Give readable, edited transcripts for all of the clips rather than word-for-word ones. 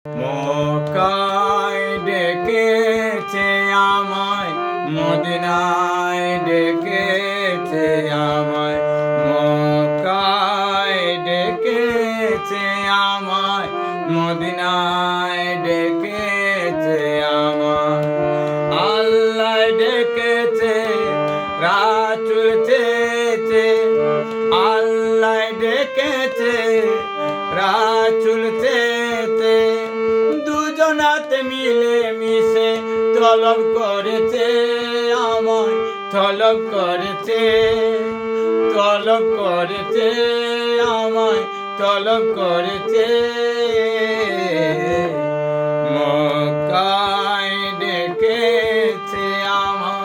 মক্কায় ডেকেছে আমায়, মদিনায় ডেকেছে আমায়, মক্কায় ডেকেছে আমায়, মদিনায় ডেকেছে আমায়। আল্লাহ ডেকেছে, রাসূল চেয়েছে, আল্লাহ ডেকেছে, রাসূল চেয়েছে, দুজনাতে মিলে মিশে তলব করেছে আমায়, তলব করেছে, তলব করেছে আমায়, তলব করেছে। মক্কায় ডেকেছে আমায়।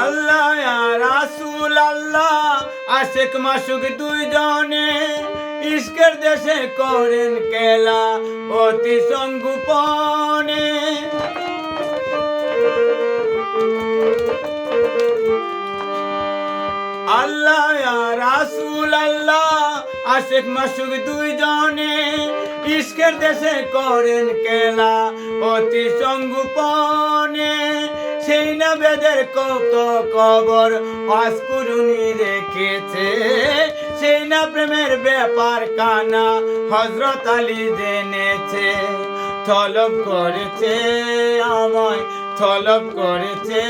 আল্লাহ রাসূল আল্লাহ আশিক মাশুক দুইজনে ইশকের দেশে করেন খেলা অতি সংগোপনে। আল্লাহ রাসূল আল্লাহ আশিক মাশুক দুইজনে ইশকের দেশে করেন খেলা অতি সংগোপনে। সেই না বেদের কত কবর অস্কুরুনি রেখেছে, সেই না প্রেমের ব্যাপার কানা হযরত আলী জেনেছে। তলব করেছে আমায়, তলব করেছে।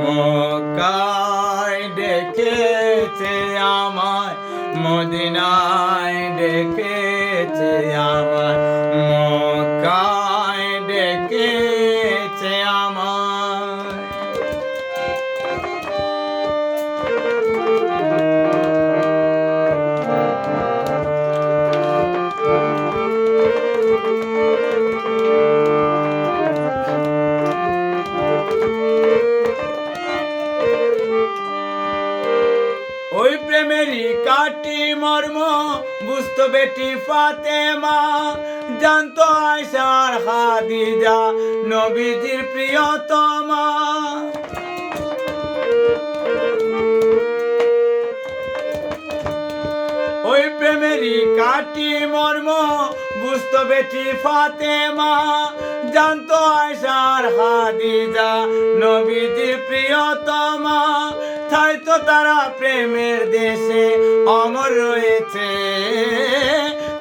মক্কায় ডেকেছে আমায়, মদিনায় ডেকেছে আমায়, মক্কায় ডেকেছে আমায়। ওই প্রেমেরই কাটি মর্ম বুঝতো বেটি ফাতেমা, জানতো আয়েশা আর খাদিজা নবীজির প্রিয়তমা। ওই প্রেমেরই কাটি মর্ম বুঝতো বেটি ফাতেমা, জানতো আয়েশা আর খাদিজা নবীজির প্রিয়তমা। তাই তো তারা প্রেমের দেশে অমর রয়েছে,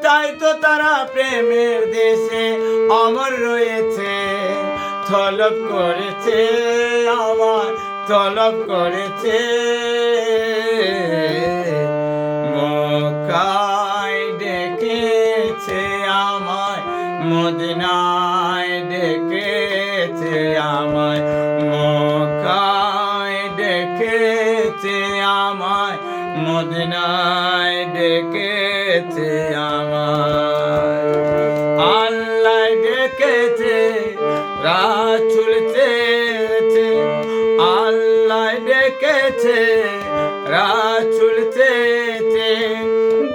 তাই তো তারা প্রেমের দেশে অমর রয়েছে। তলব করেছে আমার, তলব করেছে। মক্কায় ডেকেছে আমায়, মদিনায় ডেকেছে আমায়, মক্কায় ডেকেছে আমায়, মদিনায় ডেকেছে আমায়। আল্লাহ ডেকেছে, রাসূল চেয়েছে, আল্লাহ ডেকেছে, রাসূল চেয়েছে,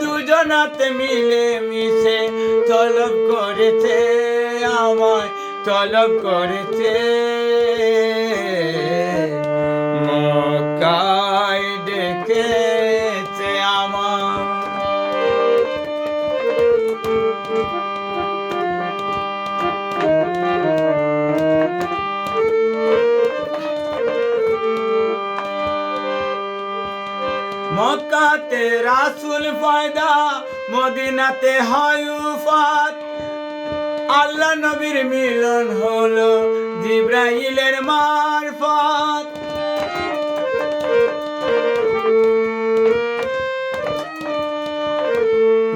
দুজনাতে মিলে মিশে তলব করেছে আমায়, তলব করেছে। মক্কায় ডেকেছে আমায়। মক্কাতে রাসূল পয়দা, মদিনাতে হয় উফাত। আল্লাহ নবীর মিলন হলো জিবরাইলের মারফত।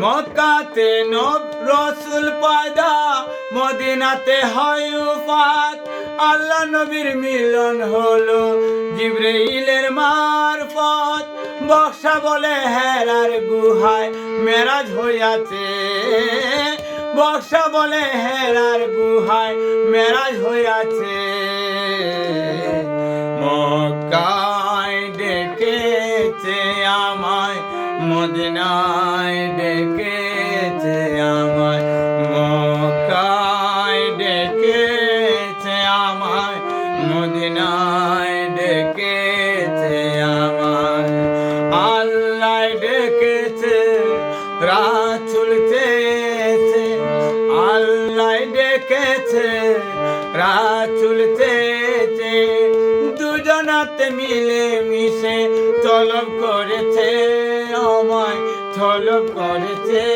মক্কাতে রাসূল পয়দা, মদিনাতে হয় উফাত। আল্লাহ নবীর মিলন হলো জিবরাইলের মারফত। বক্সা বলে হেরার গুহায় মেরাজ হইয়াছে, বক্সা বলে হেরার গুহায় মেরাজ হইয়াছে। মক্কায় ডেকেছে আমায়, মদিনায় ডেকেছে আমায়, মক্কা মদিনায় ডেকেছে আমায়, আল্লাহ ডেকেছে, রাসূল চেয়েছে, আল্লাহ ডেকেছে, রাসূল চেয়েছে, দুজনাতে মিলে মিশে তলব করেছে, আমায় তলব করেছে।